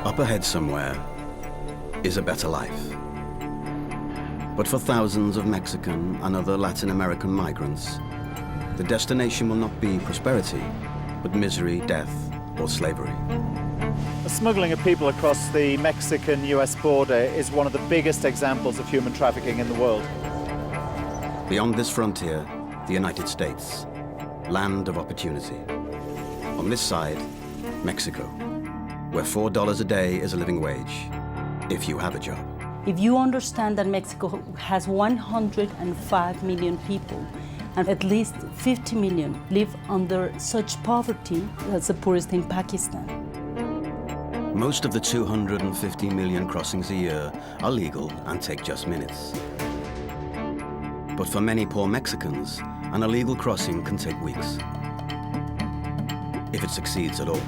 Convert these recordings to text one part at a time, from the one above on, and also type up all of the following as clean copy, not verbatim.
Up ahead somewhere is a better life. But for thousands of Mexican and other Latin American migrants, the destination will not be prosperity, but misery, death, or slavery. The smuggling of people across the Mexican-US border is one of the biggest examples of human trafficking in the world. Beyond this frontier, the United States, land of opportunity. On this side, Mexico, where $4 a day is a living wage, if you have a job. If you understand that Mexico has 105 million people, and at least 50 million live under such poverty, that's the poorest in Pakistan. Most of the 250 million crossings a year are legal and take just minutes. But for many poor Mexicans, an illegal crossing can take weeks, if it succeeds at all.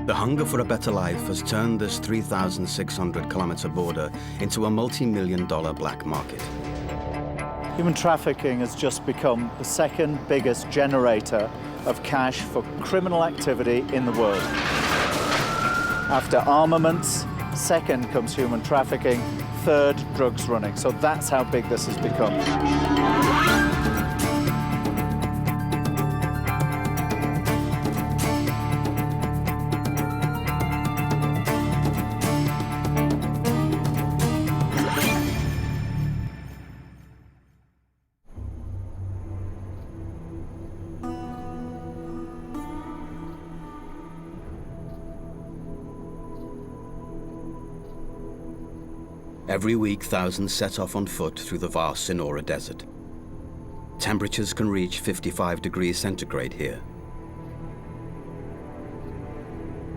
The hunger for a better life has turned this 3,600-kilometer border into a multi-million-dollar black market. Human trafficking has just become the second biggest generator of cash for criminal activity in the world. After armaments, second comes human trafficking, third, drugs running. So that's how big this has become. Every week, thousands set off on foot through the vast Sonora Desert. Temperatures can reach 55 degrees centigrade here.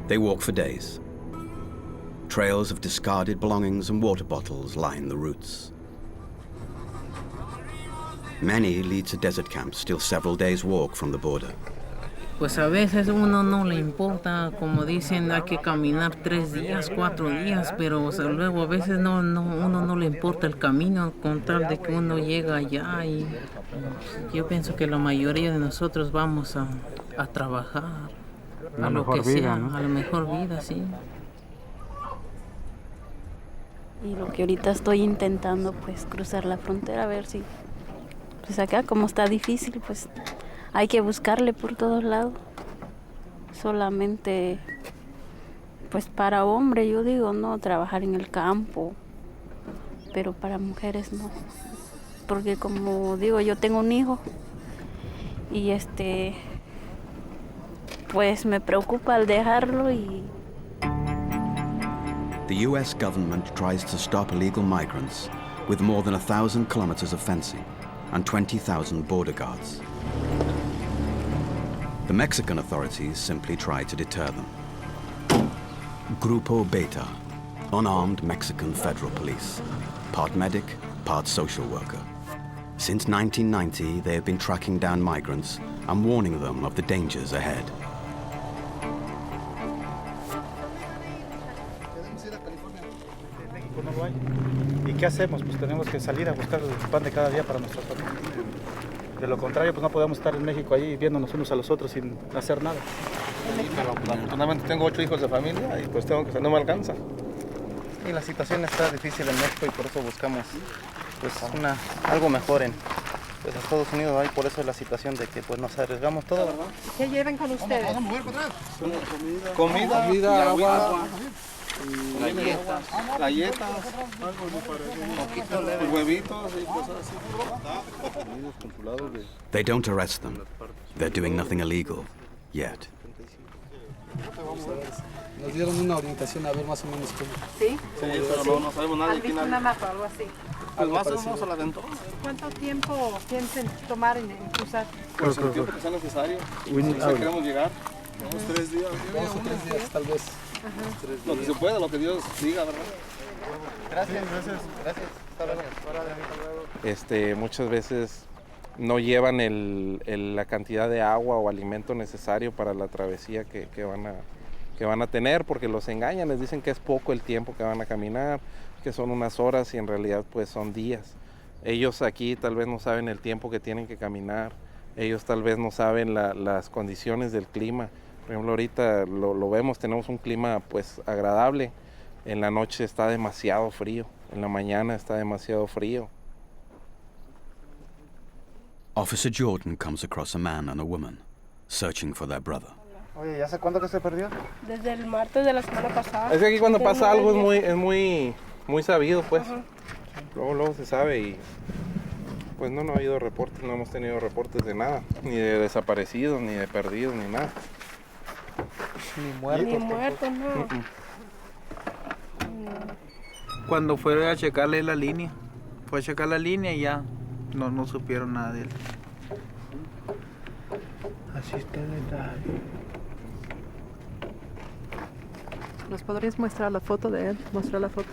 They walk for days. Trails of discarded belongings and water bottles line the routes. Many lead to desert camps still several days' walk from the border. Pues a veces uno no le importa, como dicen, hay que caminar 3 días, 4 días, pero o sea, luego a veces uno no le importa el camino con tal de que uno llega allá y yo pienso que la mayoría de nosotros vamos a trabajar, a lo que sea, ¿no? A la mejor vida, sí. Y lo que ahorita estoy intentando, pues, cruzar la frontera, a ver si, pues acá como está difícil, pues, hay que buscarle por todos lados. Solamente, pues para hombre, yo digo, no, trabajar en el campo, pero para mujeres no. Porque como digo, yo tengo un hijo y pues me preocupa al dejarlo y... The US government tries to stop illegal migrants with more than 1,000 kilometers of fencing and 20,000 border guards. The Mexican authorities simply try to deter them. Grupo Beta, unarmed Mexican federal police, part medic, part social worker. Since 1990, they have been tracking down migrants and warning them of the dangers ahead. ¿Y qué hacemos? Pues tenemos que salir a buscar el pan de cada día para nuestra familia. De lo contrario, pues no podemos estar en México ahí viéndonos unos a los otros sin hacer nada. Pero afortunadamente tengo 8 hijos de familia y pues no me alcanza. Y la situación está difícil en México y por eso buscamos pues algo mejor en pues, Estados Unidos. Y por eso es la situación de que pues nos arriesgamos todo, ¿verdad? ¿Qué llevan con ustedes? Vamos a mover para atrás. Comida, agua. Galletas, huevitos y cosas así. They don't arrest them. They're doing nothing illegal, yet. Nos dieron una orientación a ver más o menos cómo. ¿Sí? Sí, pero no sabemos nada. ¿Has visto una mapa o algo así? Al más vamos a la aventura. ¿Cuánto tiempo piensan tomar en cruzar? Pues el tiempo que sea necesario. Si queremos llegar. Unos 3 días. Vamos a 3 días, tal vez. Lo que se pueda, lo que Dios diga, ¿verdad? Gracias. Hasta luego. Muchas veces no llevan la cantidad de agua o alimento necesario para la travesía que van a tener, porque los engañan, les dicen que es poco el tiempo que van a caminar, que son unas horas y en realidad pues son días. Ellos aquí tal vez no saben el tiempo que tienen que caminar, ellos tal vez no saben las condiciones del clima. Por ejemplo, ahorita lo vemos, tenemos un clima pues agradable. En la noche está demasiado frío, en la mañana está demasiado frío. Officer Jordan comes across a man and a woman searching for their brother. Oye, ¿ya hace cuánto que se perdió? Desde el martes de la semana pasada. Es que aquí cuando pasa algo es muy sabido, pues. Luego se sabe y pues no ha habido reportes, no hemos tenido reportes de nada, ni de desaparecidos, ni de perdidos, ni nada. Ni muertos. Ni muertos, no. Cuando fue a checarle la línea, fue a checar la línea y ya no supieron nada de él. Así está el detalle. ¿Nos podrías mostrar la foto de él? Mostrar la foto.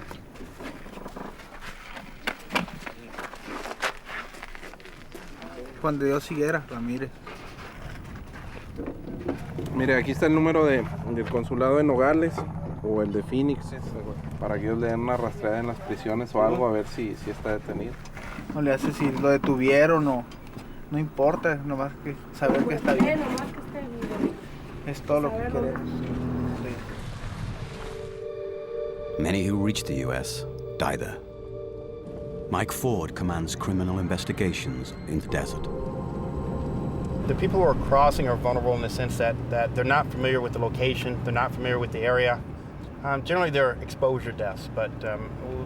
Cuando Dios siguiera, Ramírez. Mire, aquí está el número del consulado de Nogales o el de Phoenix, para que ellos le den una rastreada en las prisiones o algo, a ver si está detenido. No le hace si lo detuvieron o no importa, nomás que saber que está bien. Nomás que esté vivo. Es todo lo que queremos. Many who reach the US die there. Mike Ford commands criminal investigations in the desert. The people who are crossing are vulnerable in the sense that they're not familiar with the location, they're not familiar with the area. Generally, they're exposure deaths, but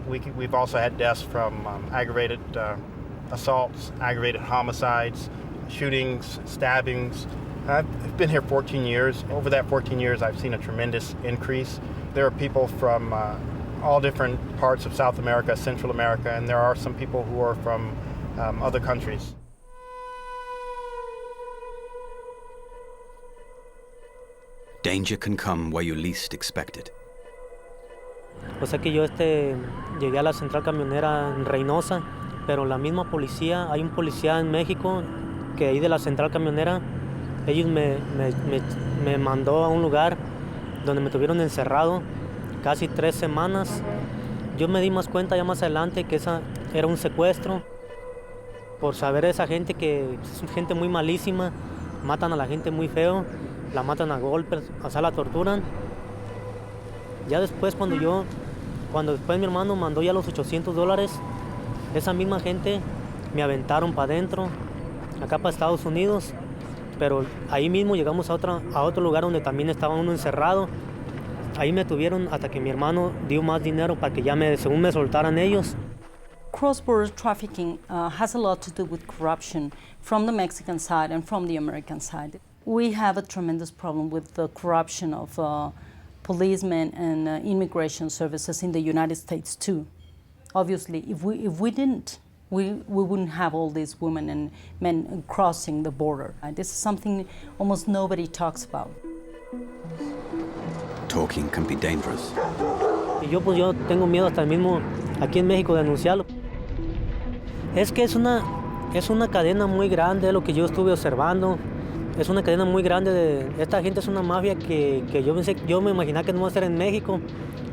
we've also had deaths from aggravated assaults, aggravated homicides, shootings, stabbings. I've been here 14 years. Over that 14 years, I've seen a tremendous increase. There are people from all different parts of South America, Central America, and there are some people who are from other countries. Danger can come where you least expect it. O sea que yo llegué a la central camionera en Reynosa, pero la misma policía, hay un policía en México que ahí de la central camionera, ellos me mandó a un lugar donde me tuvieron encerrado casi 3 semanas. Yo me di más cuenta ya más adelante que esa era un secuestro, por saber esa gente que es gente muy malísima, matan a la gente muy feo, la matan a golpes, o sea, la torturan. Ya después cuando después mi hermano mandó ya los $800, esa misma gente me aventaron para adentro, acá para Estados Unidos, pero ahí mismo llegamos a otro lugar donde también estaba uno encerrado. Ahí me tuvieron hasta que mi hermano dio más dinero para que ya según me soltaran ellos. Cross-border trafficking has a lot to do with corruption from the Mexican side and from the American side. We have a tremendous problem with the corruption of policemen and immigration services in the United States too. Obviously, if we didn't, we wouldn't have all these women and men crossing the border. This is something almost nobody talks about. Talking can be dangerous. Y yo tengo miedo hasta mismo aquí en México de denunciarlo. Es que es una cadena muy grande lo que yo estuve observando. Es una cadena muy grande esta gente es una mafia que yo me imaginaba que no iba a ser en México.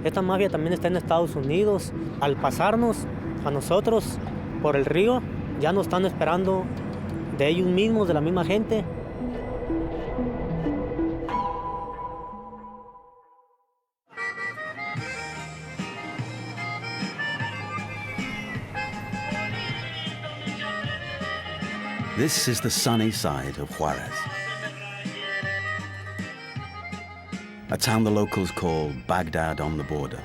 Esta mafia también está en Estados Unidos. Al pasarnos a nosotros por el río, ya nos están esperando de ellos mismos, de la misma gente. This is the sunny side of Juarez, a town the locals call Baghdad on the border.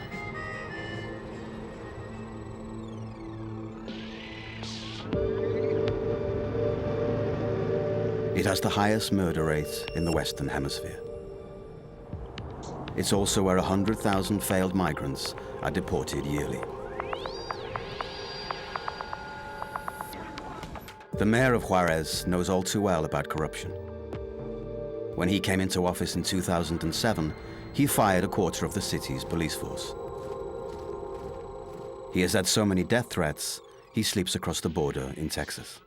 It has the highest murder rates in the Western Hemisphere. It's also where 100,000 failed migrants are deported yearly. The mayor of Juarez knows all too well about corruption. When he came into office in 2007, he fired a quarter of the city's police force. He has had so many death threats, he sleeps across the border in Texas.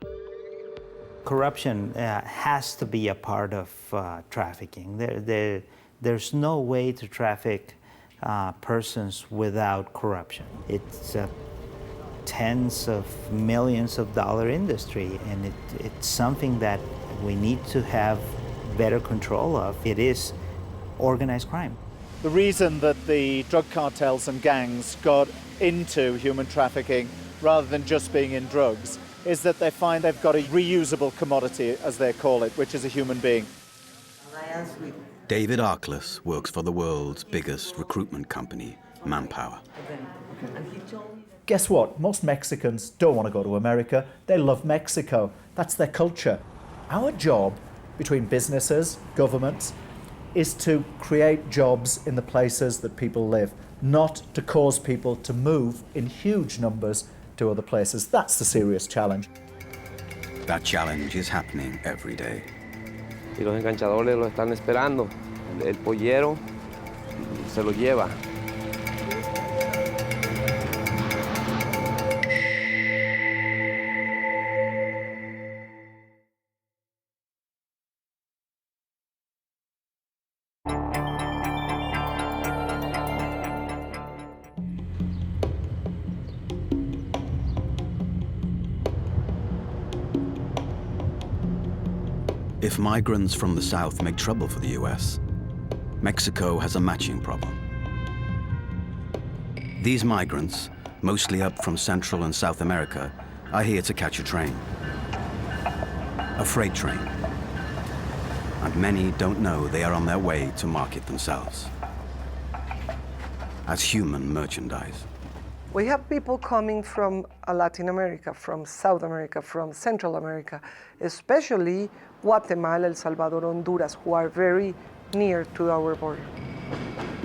Corruption has to be a part of trafficking. There's no way to traffic persons without corruption. It's a tens of millions of dollar industry, and it's something that we need to have better control of. It is organized crime. The reason that the drug cartels and gangs got into human trafficking rather than just being in drugs is that they find they've got a reusable commodity, as they call it, which is a human being. David Arkless works for the world's biggest recruitment company, Manpower. Guess what? Most Mexicans don't want to go to America. They love Mexico. That's their culture. Our job, between businesses, governments, is to create jobs in the places that people live, not to cause people to move in huge numbers to other places. That's the serious challenge. That challenge is happening every day. Y los enganchadores lo están esperando. El pollero se lo lleva. If migrants from the South make trouble for the US, Mexico has a matching problem. These migrants, mostly up from Central and South America, are here to catch a train, a freight train. And many don't know they are on their way to market themselves as human merchandise. We have people coming from Latin America, from South America, from Central America, especially Guatemala, El Salvador, Honduras, who are very near to our border.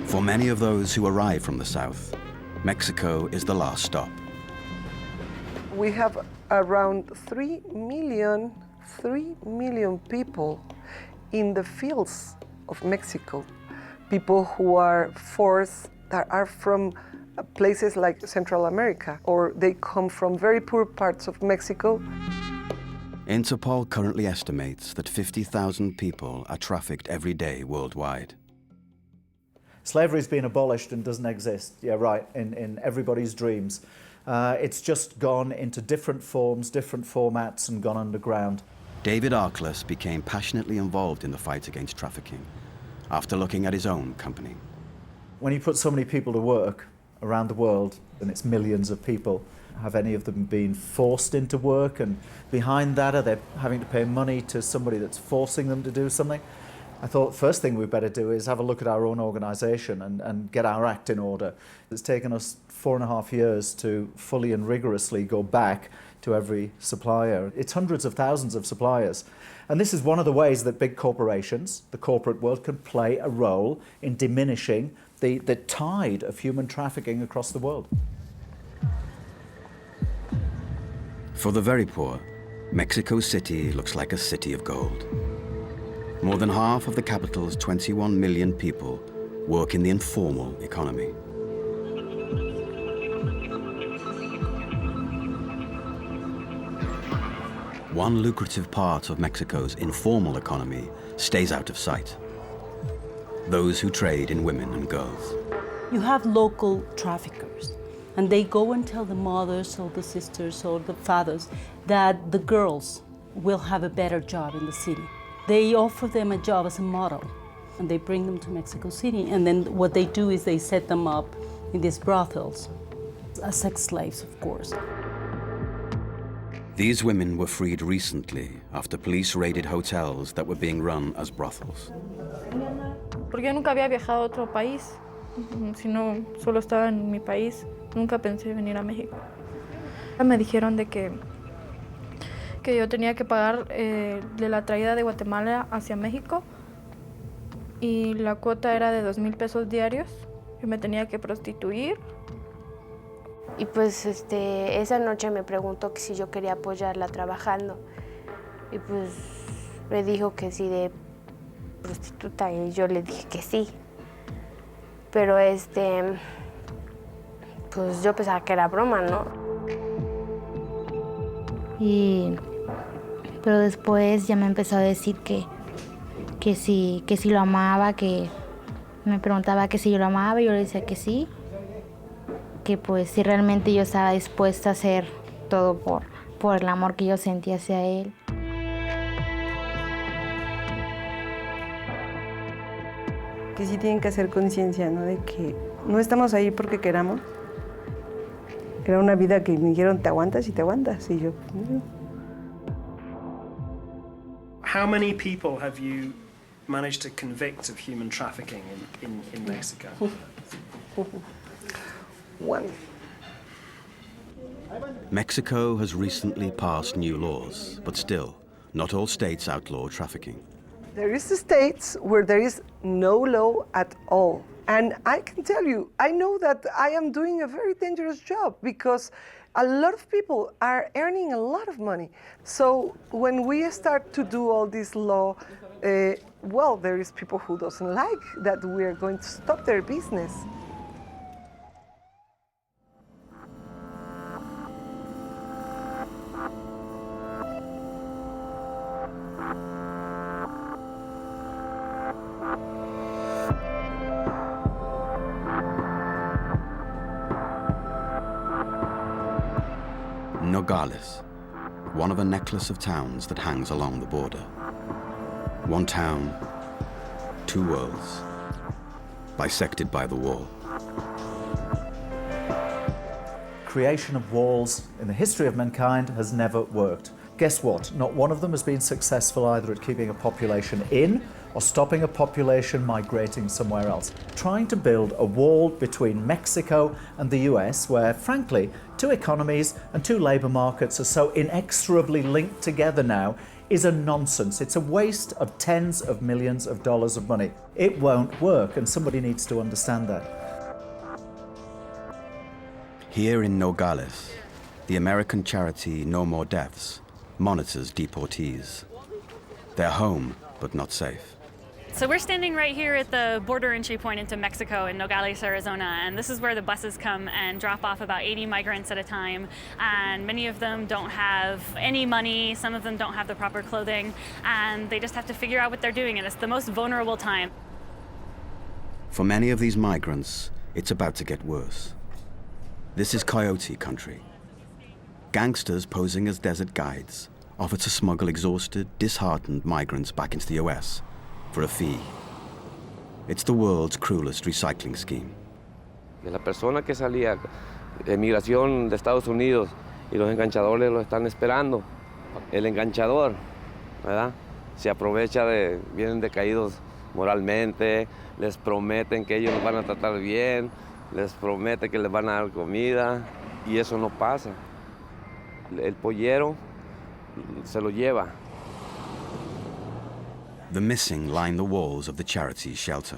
For many of those who arrive from the South, Mexico is the last stop. We have around 3 million people in the fields of Mexico, people who are forced, that are from places like Central America, or they come from very poor parts of Mexico. Interpol currently estimates that 50,000 people are trafficked every day worldwide. Slavery's been abolished and doesn't exist, yeah, right, in everybody's dreams. It's just gone into different forms, different formats, and gone underground. David Arkless became passionately involved in the fight against trafficking after looking at his own company. When you put so many people to work around the world, and it's millions of people, have any of them been forced into work? And behind that, are they having to pay money to somebody that's forcing them to do something? I thought first thing we better do is have a look at our own organisation and get our act in order. It's taken us 4.5 years to fully and rigorously go back to every supplier. It's hundreds of thousands of suppliers. And this is one of the ways that big corporations, the corporate world, can play a role in diminishing the tide of human trafficking across the world. For the very poor, Mexico City looks like a city of gold. More than half of the capital's 21 million people work in the informal economy. One lucrative part of Mexico's informal economy stays out of sight: those who trade in women and girls. You have local traffickers, and they go and tell the mothers or the sisters or the fathers that the girls will have a better job in the city. They offer them a job as a model, and they bring them to Mexico City, and then what they do is they set them up in these brothels as sex slaves, of course. These women were freed recently after police raided hotels that were being run as brothels. Porque yo nunca había viajado a otro país, sino solo estaba en mi país. Nunca pensé venir a México. Me dijeron de que yo tenía que pagar de la traída de Guatemala hacia México, y la cuota era de 2,000 pesos diarios. Yo me tenía que prostituir. Y pues esa noche me preguntó que si yo quería apoyarla trabajando, y pues me dijo que sí de prostituta, y yo le dije que sí. Pero pues yo pensaba que era broma, ¿no? Pero después ya me empezó a decir que sí lo amaba, que me preguntaba que si yo lo amaba, y yo le decía que sí, que pues si realmente yo estaba dispuesta a hacer todo por el amor que yo sentía hacia él. que sí tienen que hacer conciencia, ¿no? De que no estamos ahí porque queramos. Era una vida que me dijeron, te aguantas y te aguantas. Y yo, How many people have you managed to convict of human trafficking in Mexico? One. Mexico has recently passed new laws, but still, not all states outlaw trafficking. There is states where there is no law at all. And I can tell you, I know that I am doing a very dangerous job because a lot of people are earning a lot of money. So when we start to do all this law, well, there is people who doesn't like that we are going to stop their business. Nogales, one of a necklace of towns that hangs along the border. One town, two worlds, bisected by the wall. Creation of walls in the history of mankind has never worked. Guess what? Not one of them has been successful either at keeping a population in or stopping a population migrating somewhere else. Trying to build a wall between Mexico and the US, where, frankly, two economies and two labour markets are so inexorably linked together now, is a nonsense. It's a waste of tens of millions of dollars of money. It won't work, and somebody needs to understand that. Here in Nogales, the American charity No More Deaths monitors deportees. They're home, but not safe. So we're standing right here at the border entry point into Mexico in Nogales, Arizona, and this is where the buses come and drop off about 80 migrants at a time, and many of them don't have any money, some of them don't have the proper clothing, and they just have to figure out what they're doing, and it's the most vulnerable time. For many of these migrants, it's about to get worse. This is coyote country. Gangsters posing as desert guides offer to smuggle exhausted, disheartened migrants back into the US for a fee. It's the world's cruelest recycling scheme. De la persona que salía de migración de Estados Unidos y los enganchadores lo están esperando. El enganchador, ¿verdad? Se aprovecha de, vienen decaídos moralmente, les prometen que ellos los van a tratar bien, les promete que les van a dar comida y eso no pasa. El pollero se lo lleva. The missing line the walls of the charity's shelter.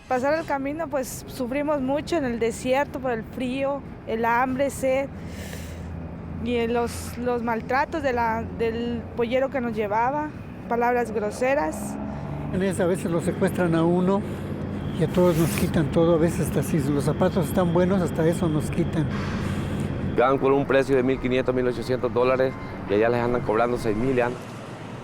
Pasar el camino, pues sufrimos mucho en el desierto por el frío, el hambre, sed y los maltratos del pollero que nos llevaba, palabras groseras. A veces lo secuestran a uno y a todos nos quitan todo, a veces hasta si los zapatos están buenos, hasta eso nos quitan. Van por un precio de $1,500, $1,800 y allá les andan cobrando $6,000.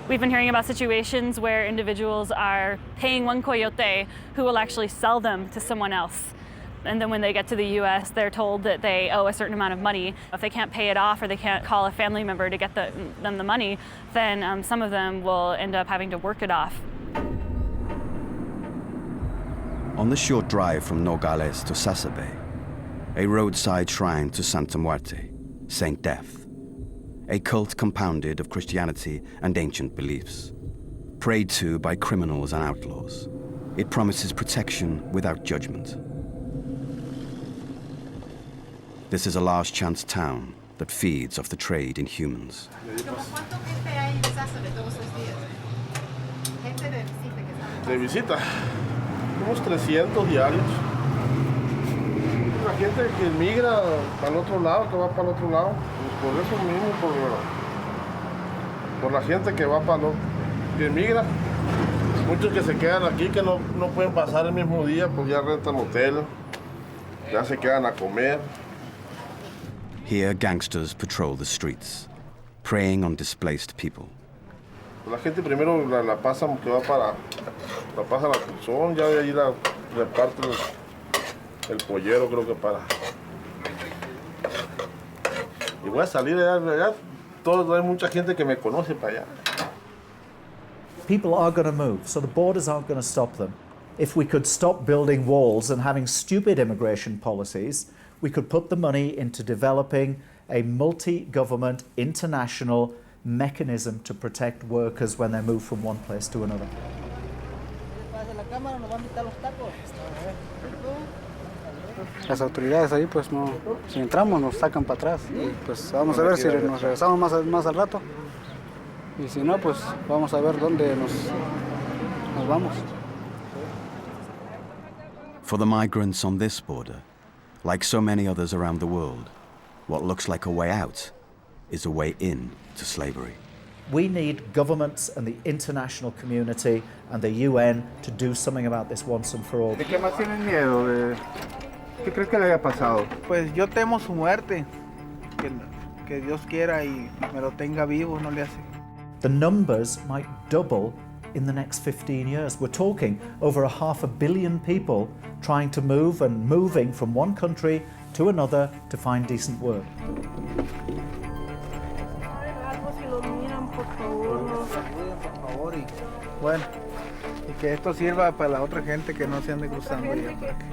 We've been hearing about situations where individuals are paying one coyote who will actually sell them to someone else. And then when they get to the US, they're told that they owe a certain amount of money. If they can't pay it off or they can't call a family member to get them the money, then some of them will end up having to work it off. On the short drive from Nogales to Sasabe, a roadside shrine to Santa Muerte, Saint Death, a cult compounded of Christianity and ancient beliefs, prayed to by criminals and outlaws. It promises protection without judgment. This is a last chance town that feeds off the trade in humans. De visita, unos 300 diarios. La gente que migra para el otro lado, que va para el otro lado, por eso mismo, por la gente que va que migra. Muchos que se quedan aquí, que no pueden pasar el mismo día, pues ya rentan hotel, ya se quedan a comer. Here, gangsters patrol the streets, preying on displaced people. La gente primero la pasa, que va la pasa la Tucson, ya de ahí la reparte el pollero, creo que para. Y voy a salir de allá, hay mucha gente que me conoce para allá. People are going to move, so the borders aren't going to stop them. If we could stop building walls and having stupid immigration policies, we could put the money into developing a multi-government international mechanism to protect workers when they move from one place to another. Las autoridades ahí pues no, si entramos nos sacan para atrás y pues vamos a ver si nos regresamos más al rato y si no pues vamos a ver dónde nos vamos. For the migrants on this border, like so many others around the world, what looks like a way out is a way in to slavery. We need governments and the international community and the UN to do something about this once and for all. ¿De qué más tienen miedo? ¿Qué crees que le haya pasado? Pues yo temo su muerte, que Dios quiera y me lo tenga vivo, no le hace. The numbers might double in the next 15 years. We're talking over 500 million people trying to move and moving from one country to another to find decent work. Bueno, y que esto sirva para la otra gente que no se ande cruzando ya para que